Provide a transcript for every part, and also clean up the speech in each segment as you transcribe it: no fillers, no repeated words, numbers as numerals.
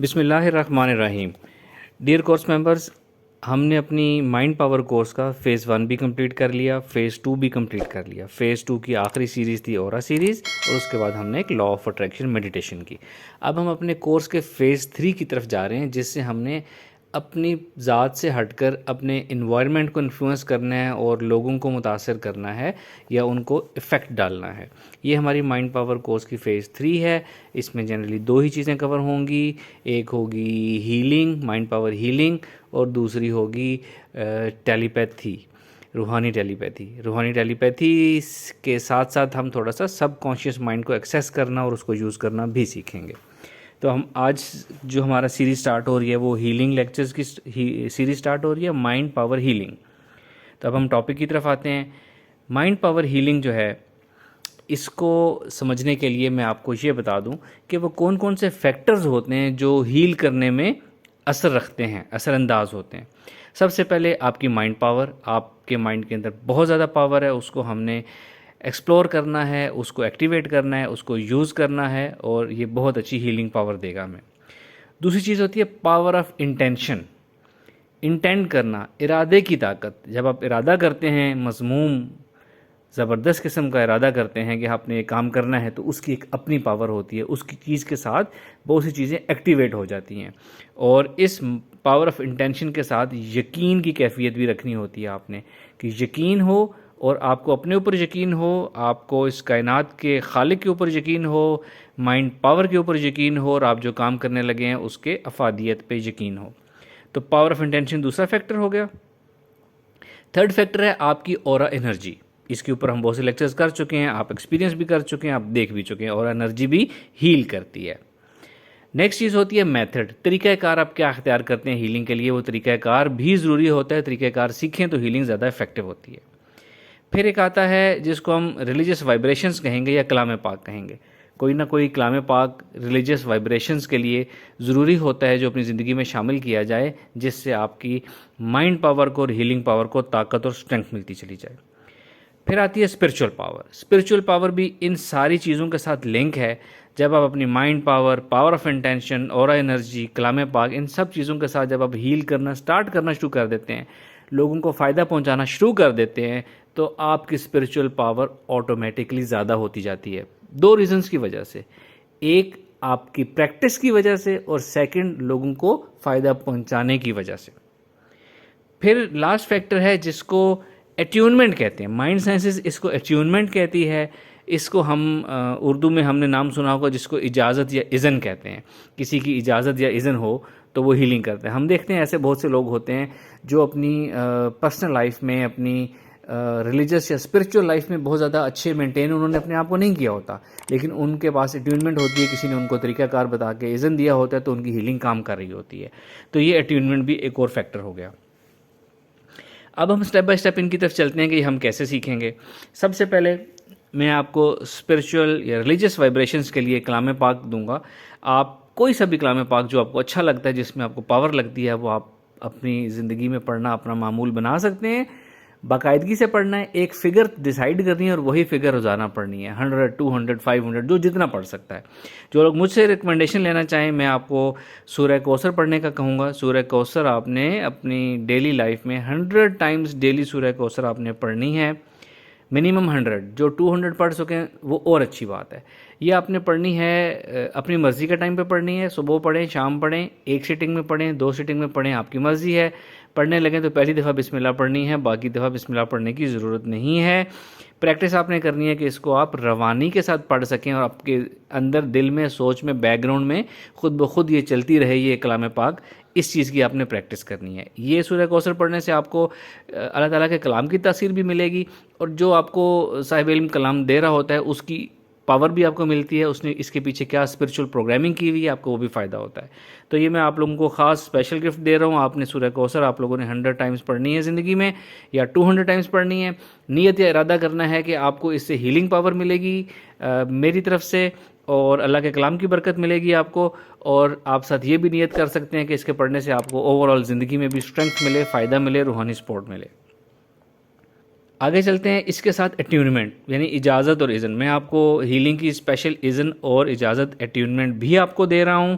بسم اللہ الرحمن الرحیم. ڈیئر کورس ممبرز، ہم نے اپنی مائنڈ پاور کورس کا فیز 1 بھی کمپلیٹ کر لیا، فیز 2 بھی کمپلیٹ کر لیا. فیز 2 کی آخری سیریز تھی اورا سیریز، اور اس کے بعد ہم نے ایک لا آف اٹریکشن میڈیٹیشن کی. اب ہم اپنے کورس کے فیز 3 کی طرف جا رہے ہیں، جس سے ہم نے اپنی ذات سے ہٹ کر اپنے انوائرمنٹ کو انفلوئنس کرنا ہے اور لوگوں کو متاثر کرنا ہے یا ان کو افیکٹ ڈالنا ہے. یہ ہماری مائنڈ پاور کورس کی فیز 3 ہے. اس میں جنرلی 2 ہی چیزیں کور ہوں گی. ایک ہوگی ہیلنگ، مائنڈ پاور ہیلنگ، اور دوسری ہوگی ٹیلیپیتھی، روحانی ٹیلیپیتھی. روحانی ٹیلیپیتھی کے ساتھ ساتھ ہم تھوڑا سا سب کانشیس مائنڈ کو ایکسیس کرنا اور اس کو یوز کرنا بھی سیکھیں گے. تو ہم آج جو ہمارا سیریز سٹارٹ ہو رہی ہے وہ ہیلنگ لیکچرز کی سیریز سٹارٹ ہو رہی ہے، مائنڈ پاور ہیلنگ. تو اب ہم ٹاپک کی طرف آتے ہیں. مائنڈ پاور ہیلنگ جو ہے، اس کو سمجھنے کے لیے میں آپ کو یہ بتا دوں کہ وہ کون کون سے فیکٹرز ہوتے ہیں جو ہیل کرنے میں اثر رکھتے ہیں، اثر انداز ہوتے ہیں. سب سے پہلے آپ کی مائنڈ پاور. آپ کے مائنڈ کے اندر بہت زیادہ پاور ہے، اس کو ہم نے ایکسپلور کرنا ہے، اس کو ایکٹیویٹ کرنا ہے، اس کو یوز کرنا ہے، اور یہ بہت اچھی ہیلنگ پاور دے گا ہمیں. دوسری چیز ہوتی ہے پاور آف انٹینشن. انٹینڈ کرنا، ارادے کی طاقت. جب آپ ارادہ کرتے ہیں، مضموم زبردست قسم کا ارادہ کرتے ہیں کہ آپ نے یہ کام کرنا ہے، تو اس کی ایک اپنی پاور ہوتی ہے. اس کی چیز کے ساتھ بہت سی چیزیں ایکٹیویٹ ہو جاتی ہیں. اور اس پاور آف انٹینشن کے ساتھ یقین کی کیفیت بھی رکھنی ہوتی ہے آپ نے، کہ یقین ہو، اور آپ کو اپنے اوپر یقین ہو، آپ کو اس کائنات کے خالق کے اوپر یقین ہو، مائنڈ پاور کے اوپر یقین ہو، اور آپ جو کام کرنے لگے ہیں اس کے افادیت پہ یقین ہو. تو پاور آف انٹینشن دوسرا فیکٹر ہو گیا. تھرڈ فیکٹر ہے آپ کی اورا انرجی. اس کے اوپر ہم بہت سے لیکچرز کر چکے ہیں، آپ ایکسپیرینس بھی کر چکے ہیں، آپ دیکھ بھی چکے ہیں. اور انرجی بھی ہیل کرتی ہے. نیکسٹ چیز ہوتی ہے میتھڈ. طریقہ کار آپ کیا اختیار کرتے ہیں ہیلنگ کے لیے، وہ طریقہ کار بھی ضروری ہوتا ہے. طریقہ کار سیکھیں تو ہیلنگ زیادہ افیکٹو ہوتی ہے. پھر ایک آتا ہے جس کو ہم ریلیجیس وائبریشنز کہیں گے یا کلام پاک کہیں گے. کوئی نہ کوئی کلام پاک ریلیجیس وائبریشنز کے لیے ضروری ہوتا ہے جو اپنی زندگی میں شامل کیا جائے، جس سے آپ کی مائنڈ پاور کو اور ہیلنگ پاور کو طاقت اور اسٹرینتھ ملتی چلی جائے. پھر آتی ہے اسپرچول پاور. اسپرچول پاور بھی ان ساری چیزوں کے ساتھ لنک ہے. جب آپ اپنی mind power, power of intention, aura energy, کلام پاک، ان سب چیزوں کے ساتھ جب آپ ہیل کرنا سٹارٹ کرنا شروع کر دیتے ہیں، لوگوں کو فائدہ پہنچانا شروع کر دیتے ہیں، تو آپ کی اسپرچول پاور آٹومیٹکلی زیادہ ہوتی جاتی ہے. 2 ریزنز کی وجہ سے. ایک آپ کی پریکٹس کی وجہ سے، اور سیکنڈ لوگوں کو فائدہ پہنچانے کی وجہ سے. پھر لاسٹ فیکٹر ہے جس کو اٹیونمنٹ کہتے ہیں. مائنڈ سائنسز اس کو اٹیونمنٹ کہتی ہے. اس کو ہم اردو میں ہم نے نام سنا ہوگا جس کو اجازت یا اذن کہتے ہیں. کسی کی اجازت یا اذن ہو تو وہ ہیلنگ کرتے ہیں. ہم دیکھتے ہیں ایسے بہت سے لوگ ہوتے ہیں جو اپنی پرسنل لائف میں، اپنی ریلیجس یا اسپرچول لائف میں بہت زیادہ اچھے مینٹین انہوں نے اپنے آپ کو نہیں کیا ہوتا، لیکن ان کے پاس اٹیونمنٹ ہوتی ہے، کسی نے ان کو طریقہ کار بتا کے اذن دیا ہوتا ہے، تو ان کی ہیلنگ کام کر رہی ہوتی ہے. تو یہ اٹیونمنٹ بھی ایک اور فیکٹر ہو گیا. اب ہم اسٹیپ بائی اسٹیپ ان کی طرف چلتے ہیں کہ ہم کیسے سیکھیں گے. سب سے پہلے میں آپ کو اسپرچول یا ریلیجیس وائبریشنس کے لیے کلام پاک دوں گا. آپ کوئی سا بھی کلام پاک جو آپ کو اچھا لگتا ہے، جس میں آپ کو پاور لگتی ہے، وہ آپ اپنی زندگی میں پڑھنا اپنا معمول بنا سکتے ہیں. باقاعدگی سے پڑھنا ہے. ایک فگر ڈیسائیڈ کرنی ہے اور وہی فگر روزانہ پڑھنی ہے. 100، 200، 500، جو جتنا پڑھ سکتا ہے. جو لوگ مجھ سے ریکمنڈیشن لینا چاہیں، میں آپ کو سورہ کوثر پڑھنے کا کہوں گا. سورہ کوثر آپ نے اپنی ڈیلی لائف میں 100 ٹائمز ڈیلی سورہ کوثر آپ نے پڑھنی ہے. منیمم 100. جو 200 پڑھ سکیں وہ اور اچھی بات ہے. یہ آپ نے پڑھنی ہے اپنی مرضی کا ٹائم پہ پڑھنی ہے. صبح پڑھیں، شام پڑھیں، 1 سیٹنگ میں پڑھیں، 2 سیٹنگ میں پڑھیں، آپ کی مرضی ہے. پڑھنے لگیں تو پہلی دفعہ بسم اللہ پڑھنی ہے، باقی دفعہ بسم اللہ پڑھنے کی ضرورت نہیں ہے. پریکٹس آپ نے کرنی ہے کہ اس کو آپ روانی کے ساتھ پڑھ سکیں، اور آپ کے اندر دل میں، سوچ میں، بیک گراؤنڈ میں خود بخود یہ چلتی رہے یہ کلام پاک. اس چیز کی آپ نے پریکٹس کرنی ہے. یہ سورہ کوثر پڑھنے سے آپ کو اللہ تعالیٰ کے کلام کی تاثیر بھی ملے گی، اور جو آپ کو صاحب علم کلام دے رہا ہوتا ہے اس کی پاور بھی آپ کو ملتی ہے. اس نے اس کے پیچھے کیا اسپرچول پروگرامنگ کی ہوئی ہے، آپ کو وہ بھی فائدہ ہوتا ہے. تو یہ میں آپ لوگوں کو خاص اسپیشل گفٹ دے رہا ہوں. آپ نے سورہ کوثر آپ لوگوں نے 100 ٹائمز پڑھنی ہے زندگی میں، یا 200 ٹائمز پڑھنی ہے. نیت یا ارادہ کرنا ہے کہ آپ کو اس سے ہیلنگ پاور ملے گی میری طرف سے، اور اللہ کے کلام کی برکت ملے گی آپ کو. اور آپ ساتھ یہ بھی نیت کر سکتے ہیں کہ اس کے پڑھنے سے آپ کو اوور آل زندگی میں بھی اسٹرینتھ ملے، فائدہ ملے، روحانی سپورٹ ملے. آگے چلتے ہیں. اس کے ساتھ اٹیونمنٹ یعنی اجازت اور اذن. میں آپ کو ہیلنگ کی اسپیشل اذن اور اجازت اٹیونمنٹ بھی آپ کو دے رہا ہوں.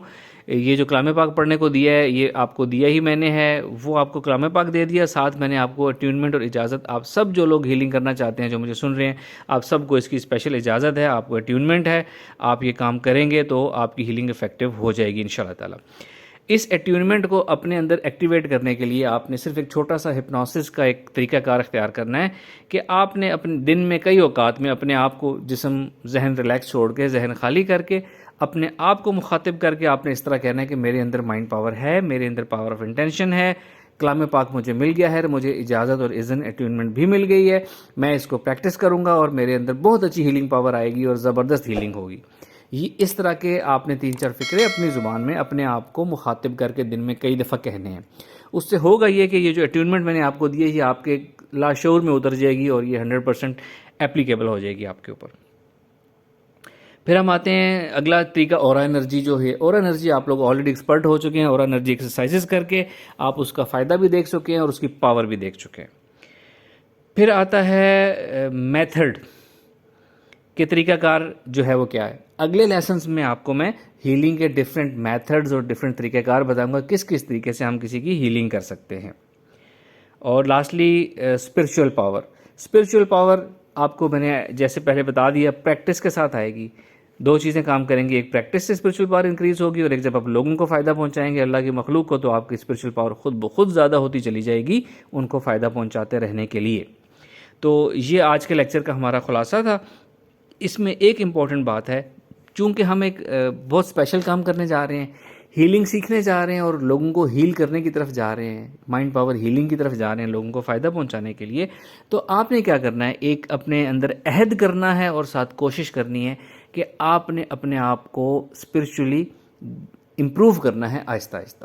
یہ جو کلام پاک پڑھنے کو دیا ہے یہ آپ کو دیا ہی میں نے ہے، وہ آپ کو کلام پاک دے دیا، ساتھ میں نے آپ کو اٹیونمنٹ اور اجازت، آپ سب جو لوگ ہیلنگ کرنا چاہتے ہیں جو مجھے سن رہے ہیں، آپ سب کو اس کی اسپیشل اجازت ہے، آپ کو اٹیونمنٹ ہے، آپ یہ کام کریں گے تو آپ کی ہیلنگ افیکٹو ہو جائے گی انشاءاللہ تعالی۔ اس اٹیونمنٹ کو اپنے اندر ایکٹیویٹ کرنے کے لیے آپ نے صرف ایک چھوٹا سا ہپنوسس کا ایک طریقہ کار اختیار کرنا ہے کہ آپ نے اپنے دن میں کئی اوقات میں اپنے آپ کو جسم ذہن ریلیکس چھوڑ کے، ذہن خالی کر کے، اپنے آپ کو مخاطب کر کے آپ نے اس طرح کہنا ہے کہ میرے اندر مائنڈ پاور ہے، میرے اندر پاور آف انٹینشن ہے، کلام پاک مجھے مل گیا ہے، مجھے اجازت اور اذن اٹیونمنٹ بھی مل گئی ہے، میں اس کو پریکٹس کروں گا اور میرے اندر بہت اچھی ہیلنگ پاور آئے گی اور زبردست ہیلنگ ہوگی۔ یہ اس طرح کے آپ نے 3-4 فکرے اپنی زبان میں اپنے آپ کو مخاطب کر کے دن میں کئی دفعہ کہنے ہیں۔ اس سے ہوگا یہ کہ یہ جو اٹیونمنٹ میں نے آپ کو دی ہے یہ آپ کے لاشعور میں اتر جائے گی اور یہ 100% اپلیکیبل ہو جائے گی آپ کے اوپر۔ پھر ہم آتے ہیں اگلا طریقہ اورا انرجی جو ہے۔ اورا انرجی آپ لوگ آلریڈی ایکسپرٹ ہو چکے ہیں، اورا انرجی ایکسرسائزز کر کے آپ اس کا فائدہ بھی دیکھ چکے ہیں اور اس کی پاور بھی دیکھ چکے ہیں۔ پھر آتا ہے میتھڈ کہ طریقہ کار جو ہے وہ کیا ہے۔ اگلے لیسنز میں آپ کو میں ہیلنگ کے ڈفرینٹ میتھڈز اور ڈفرینٹ طریقہ کار بتاؤں گا کس کس طریقے سے ہم کسی کی ہیلنگ کر سکتے ہیں۔ اور lastly spiritual power. Spiritual power آپ کو میں نے جیسے پہلے بتا دیا پریکٹس کے ساتھ آئے گی، 2 چیزیں کام کریں گی، ایک پریکٹس سے اسپرچول پاور انکریز ہوگی اور ایک جب آپ لوگوں کو فائدہ پہنچائیں گے اللہ کی مخلوق کو تو آپ کی اسپرچول پاور خود بخود زیادہ ہوتی چلی جائے گی ان کو فائدہ پہنچاتے رہنے کے لیے۔ تو یہ آج کے لیکچر کا ہمارا خلاصہ تھا۔ اس میں ایک امپورٹنٹ بات ہے، چونکہ ہم ایک بہت اسپیشل کام کرنے جا رہے ہیں، ہیلنگ سیکھنے جا رہے ہیں اور لوگوں کو ہیل کرنے کی طرف جا رہے ہیں، مائنڈ پاور ہیلنگ کی طرف جا رہے ہیں لوگوں کو فائدہ پہنچانے کے لیے، تو آپ نے کیا کرنا ہے، ایک اپنے اندر عہد کرنا ہے اور ساتھ کوشش کرنی ہے کہ آپ نے اپنے آپ کو اسپرچولی امپروو کرنا ہے آہستہ آہستہ۔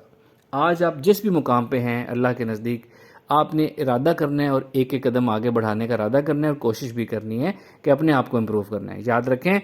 آج آپ جس بھی مقام پہ ہیں اللہ کے نزدیک آپ نے ارادہ کرنا ہے اور ایک ایک قدم آگے بڑھانے کا ارادہ کرنا ہے اور کوشش بھی کرنی ہے کہ اپنے آپ کو امپروو کرنا ہے۔ یاد رکھیں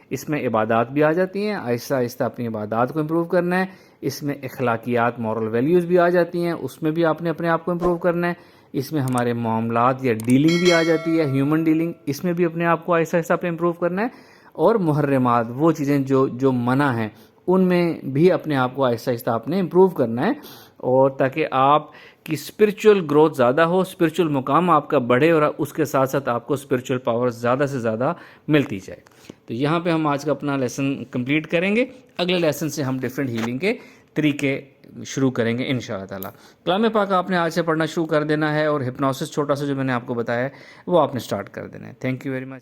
اس میں عبادات بھی آ جاتی ہیں، آہستہ آہستہ اپنی عبادات کو امپروو کرنا ہے، اس میں اخلاقیات مورل ویلیوز بھی آ جاتی ہیں، اس میں بھی آپ نے اپنے آپ کو امپروو کرنا ہے، اس میں ہمارے معاملات یا ڈیلنگ بھی آ جاتی ہے، ہیومن ڈیلنگ، اس میں بھی اپنے آپ کو آہستہ آہستہ اپنے امپروو کرنا ہے، اور محرمات وہ چیزیں جو منع ہیں ان میں بھی اپنے آپ کو آہستہ آہستہ آپ نے امپروو کرنا ہے، اور تاکہ آپ کی اسپرچول گروتھ زیادہ ہو، اسپرچول مقام آپ کا بڑھے اور اس کے ساتھ ساتھ آپ کو اسپرچول پاور زیادہ سے زیادہ ملتی جائے۔ تو یہاں پہ ہم آج کا اپنا لیسن کمپلیٹ کریں گے، اگلے لیسن سے ہم ڈفرینٹ ہیلنگ کے طریقے شروع کریں گے انشاءاللہ تعالی۔ کلام پاک آپ نے آج سے پڑھنا شروع کر دینا ہے اور ہپنوسس چھوٹا سا جو میں نے آپ کو بتایا ہے وہ آپ نے سٹارٹ کر دینا ہے۔ Thank you very much.